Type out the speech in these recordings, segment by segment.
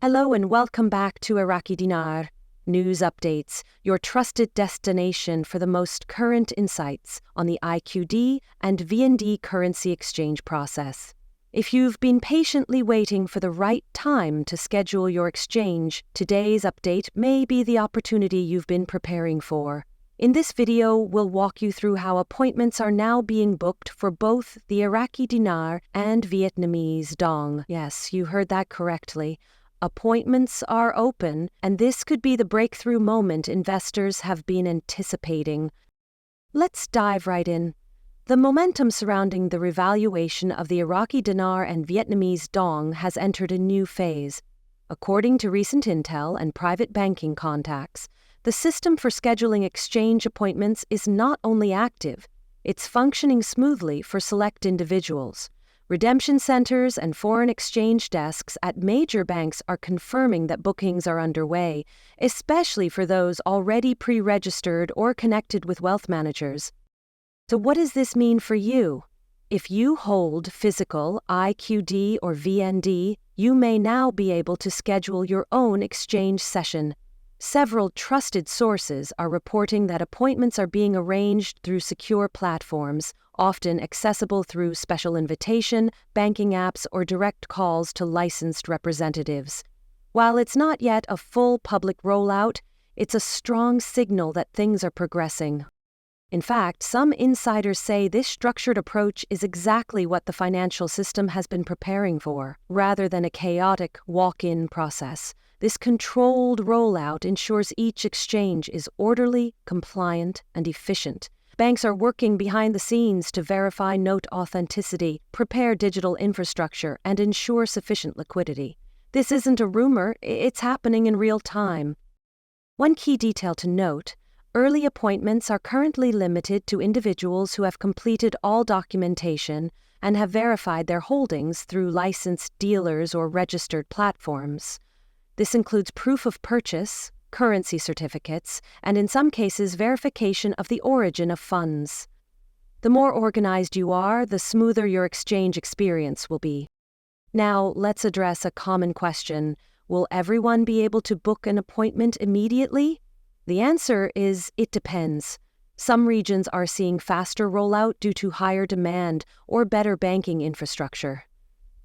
Hello and welcome back to Iraqi Dinar News Updates, your trusted destination for the most current insights on the IQD and VND currency exchange process. If you've been patiently waiting for the right time to schedule your exchange, today's update may be the opportunity you've been preparing for. In this video, we'll walk you through how appointments are now being booked for both the Iraqi dinar and Vietnamese dong. Yes, you heard that correctly. Appointments are open, and this could be the breakthrough moment investors have been anticipating. Let's dive right in. The momentum surrounding the revaluation of the Iraqi dinar and Vietnamese dong has entered a new phase. According to recent intel and private banking contacts, the system for scheduling exchange appointments is not only active, it's functioning smoothly for select individuals. Redemption centers and foreign exchange desks at major banks are confirming that bookings are underway, especially for those already pre-registered or connected with wealth managers. So what does this mean for you? If you hold physical IQD or VND, you may now be able to schedule your own exchange session. Several trusted sources are reporting that appointments are being arranged through secure platforms, often accessible through special invitation, banking apps, or direct calls to licensed representatives. While it's not yet a full public rollout, it's a strong signal that things are progressing. In fact, some insiders say this structured approach is exactly what the financial system has been preparing for, rather than a chaotic walk-in process. This controlled rollout ensures each exchange is orderly, compliant, and efficient. Banks are working behind the scenes to verify note authenticity, prepare digital infrastructure, and ensure sufficient liquidity. This isn't a rumor, it's happening in real time. One key detail to note: early appointments are currently limited to individuals who have completed all documentation and have verified their holdings through licensed dealers or registered platforms. This includes proof of purchase, currency certificates, and in some cases verification of the origin of funds. The more organized you are, the smoother your exchange experience will be. Now, let's address a common question. Will everyone be able to book an appointment immediately? The answer is, it depends. Some regions are seeing faster rollout due to higher demand or better banking infrastructure.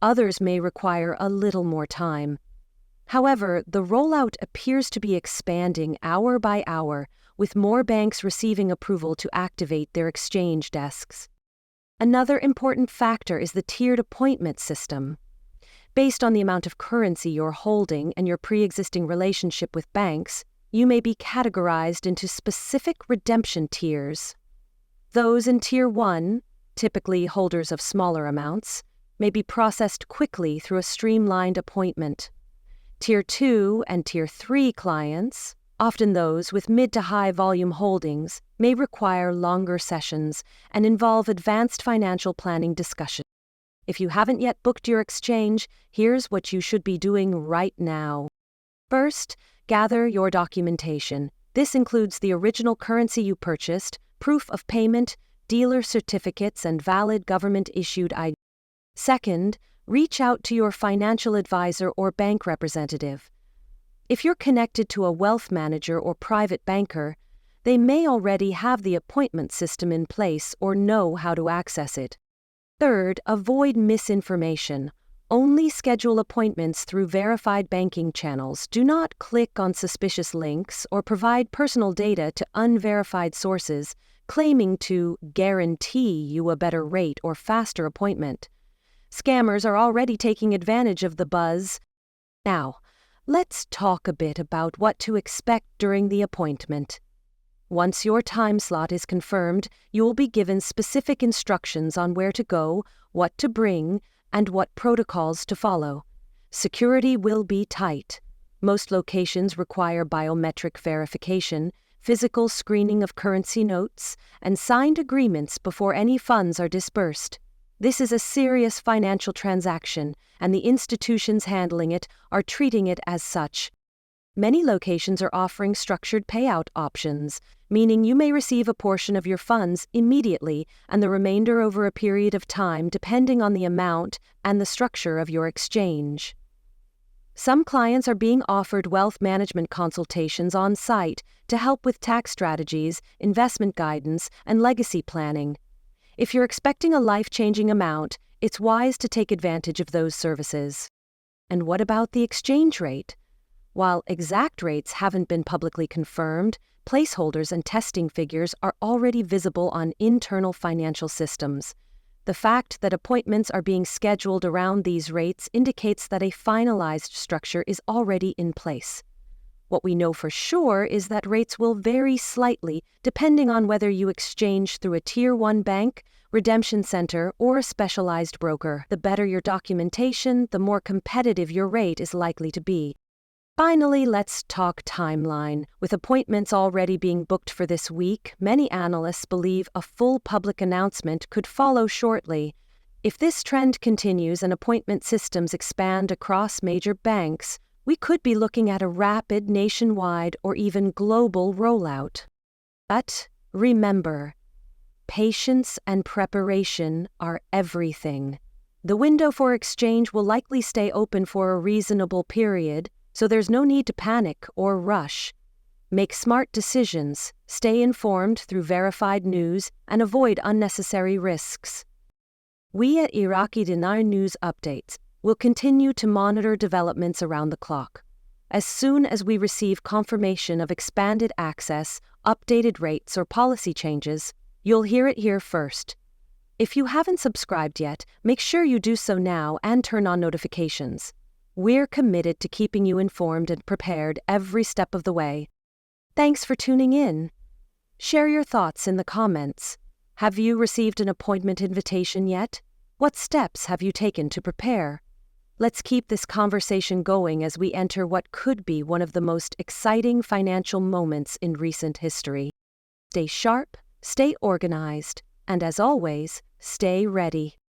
Others may require a little more time. However, the rollout appears to be expanding hour by hour, with more banks receiving approval to activate their exchange desks. Another important factor is the tiered appointment system. Based on the amount of currency you're holding and your pre-existing relationship with banks, you may be categorized into specific redemption tiers. Those in Tier 1, typically holders of smaller amounts, may be processed quickly through a streamlined appointment. Tier 2 and Tier 3 clients, often those with mid to high volume holdings, may require longer sessions and involve advanced financial planning discussions. If you haven't yet booked your exchange, here's what you should be doing right now. First, gather your documentation. This includes the original currency you purchased, proof of payment, dealer certificates, and valid government-issued ID. Second, reach out to your financial advisor or bank representative. If you're connected to a wealth manager or private banker, they may already have the appointment system in place or know how to access it. Third, avoid misinformation. Only schedule appointments through verified banking channels. Do not click on suspicious links or provide personal data to unverified sources claiming to guarantee you a better rate or faster appointment. Scammers are already taking advantage of the buzz. Now, let's talk a bit about what to expect during the appointment. Once your time slot is confirmed, you will be given specific instructions on where to go, what to bring, and what protocols to follow. Security will be tight. Most locations require biometric verification, physical screening of currency notes, and signed agreements before any funds are disbursed. This is a serious financial transaction, and the institutions handling it are treating it as such. Many locations are offering structured payout options, meaning you may receive a portion of your funds immediately and the remainder over a period of time depending on the amount and the structure of your exchange. Some clients are being offered wealth management consultations on site to help with tax strategies, investment guidance, and legacy planning. If you're expecting a life-changing amount, it's wise to take advantage of those services. And what about the exchange rate? While exact rates haven't been publicly confirmed, placeholders and testing figures are already visible on internal financial systems. The fact that appointments are being scheduled around these rates indicates that a finalized structure is already in place. What we know for sure is that rates will vary slightly depending on whether you exchange through a Tier 1 bank, redemption center, or a specialized broker. The better your documentation, the more competitive your rate is likely to be. Finally, let's talk timeline. With appointments already being booked for this week, many analysts believe a full public announcement could follow shortly. If this trend continues and appointment systems expand across major banks, we could be looking at a rapid nationwide or even global rollout. But remember, patience and preparation are everything. The window for exchange will likely stay open for a reasonable period, so there's no need to panic or rush. Make smart decisions, stay informed through verified news, and avoid unnecessary risks. We at Iraqi Dinar News Updates will continue to monitor developments around the clock. As soon as we receive confirmation of expanded access, updated rates, or policy changes, you'll hear it here first. If you haven't subscribed yet, make sure you do so now and turn on notifications. We're committed to keeping you informed and prepared every step of the way. Thanks for tuning in. Share your thoughts in the comments. Have you received an appointment invitation yet? What steps have you taken to prepare? Let's keep this conversation going as we enter what could be one of the most exciting financial moments in recent history. Stay sharp, stay organized, and as always, stay ready.